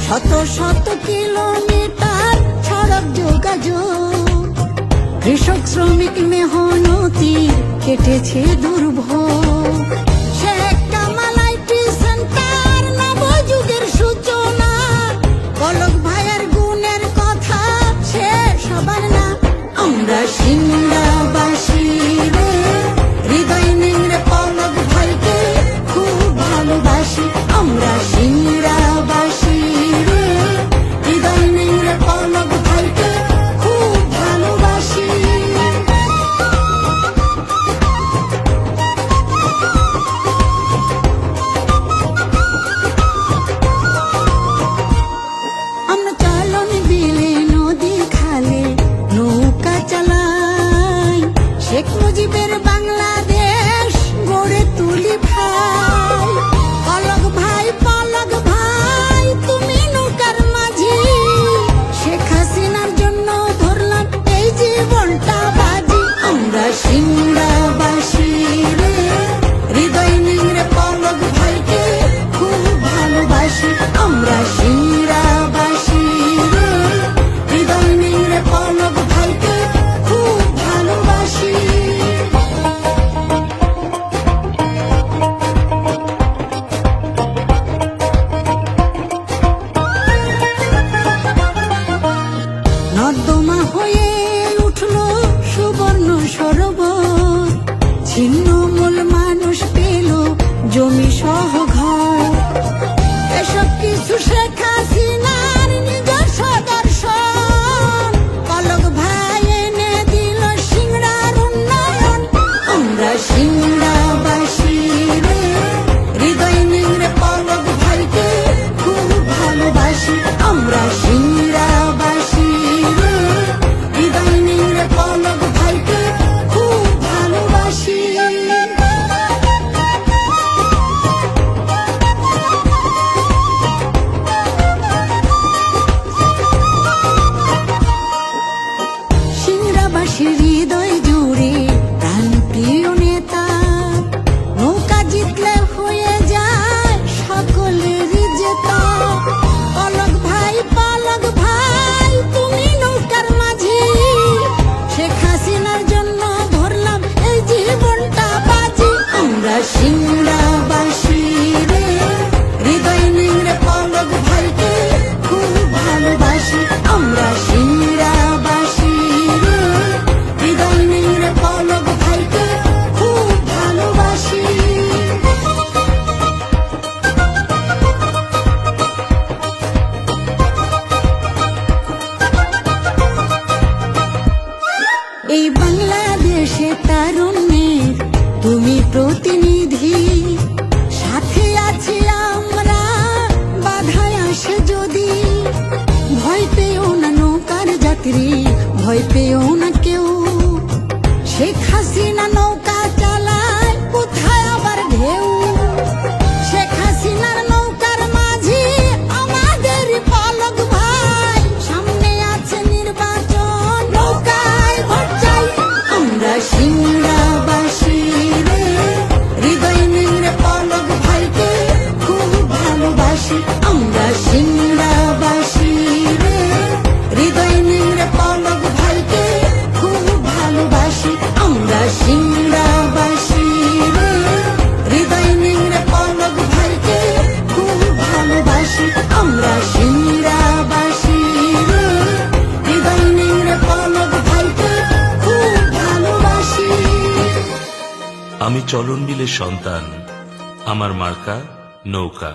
শত শত কিলোমিটার সড়ক যোগাযোগ, কৃষক শ্রমিক মেহনতি কেটেছে দুর্ভোগ। শেখ কামাল আইটি সেন্টার নবযুগের সূচনা, পলক ভাইয়ের গুণের কথা শেষ হবার না। আমরা সিংড়াবাসী রে, হৃদয় নিংড়ে পলক ভাইকে খুব ভালোবাসি। আমরা সিংড়াবাসী রে, হৃদয় নিংড়ে পলক ভাইকে খুব ভালোবাসি। আমরা চালন বিলে নদী খালে নৌকা চালাই, শেখ মুজিবের বাংলাদেশ গড়ে তুলি ভাই। পলক ভাই তুমি নৌকার মাঝি, শেখ হাসিনার জন্য ধরলাম এই জীবনটা বাজি। আমরা সিংড়াবাসী রে, হৃদয় নিংড়ে পলক ভাইকে খুব ভালোবাসি। আমরা সিংড়াবাসী রে, হৃদয় নিংড়ে পলক ভাইকে খুব ভালোবাসি। নর্দমা হয়ে উঠল সুবর্ণ সরোবর, ছিন্নমূল মানুষ পেল জমি সহ ঘর। এসব কিছু শেখ হাসিনার নিজস্ব দর্শন, পলক ভাই এনে দিল সিংড়ার উন্নয়ন। আমরা সিংড়াবাসী রে, হৃদয় নিংড়ে পলক ভাইকে খুব ভালোবাসি। আমরা সিংড়াবাসী রে, হৃদয় নিংড়ে পলক ভাইকে খুব ভালোবাসি। সিংড়াবাসীর হৃদয় জুড়ে প্রাণ প্রিয় নেতা, নৌকা জিতলে হয়ে যায় সকলের জেতা। পলক ভাই তুমি নৌকার মাঝি, শেখ হাসিনার জন্য ধরলাম এই জীবনটা বাজি। আমরা সিংড়াবাসী রে, হৃদয় নিংড়ে পলক ভাইকে খুব ভালোবাসি। আমরা সিংড়াবাসী রে, হৃদয় নিংড়ে পলক ভাইকে খুব ভালোবাসি। এই বাংলাদেশে তারুণ্যের তুমি প্রতিনিধি, সাথে আছি আমরা বাধায় আসে যদি। ভয় পেও না নৌকার যাত্রী, ভয় পেও না কেউ, শেখ হাসিনা নৌকা চালায় কোথায় আবার ঢেউ। শেখ হাসিনার নৌকার মাঝি আমাদের পলক ভাই, সামনে আছে নির্বাচন নৌকায় ভোট চাই। আমরা সিংড়াবাসী রে, হৃদয় নিংড়ে পলক ভাইকে খুব ভালোবাসি। আমরা সিংড়াবাসী রে, হৃদয় নিংড়ে পলক ভাইকে খুব ভালোবাসি। আমরা সিংড়াবাসী রে, হৃদয় নিংড়ে পলক ভাইকে খুব ভালোবাসি। আমরা সিংড়াবাসী রে, হৃদয় নিংড়ে পলক ভাইকে খুব ভালোবাসি। আমি চলন বিলের সন্তান, আমার মার্কা নৌকা।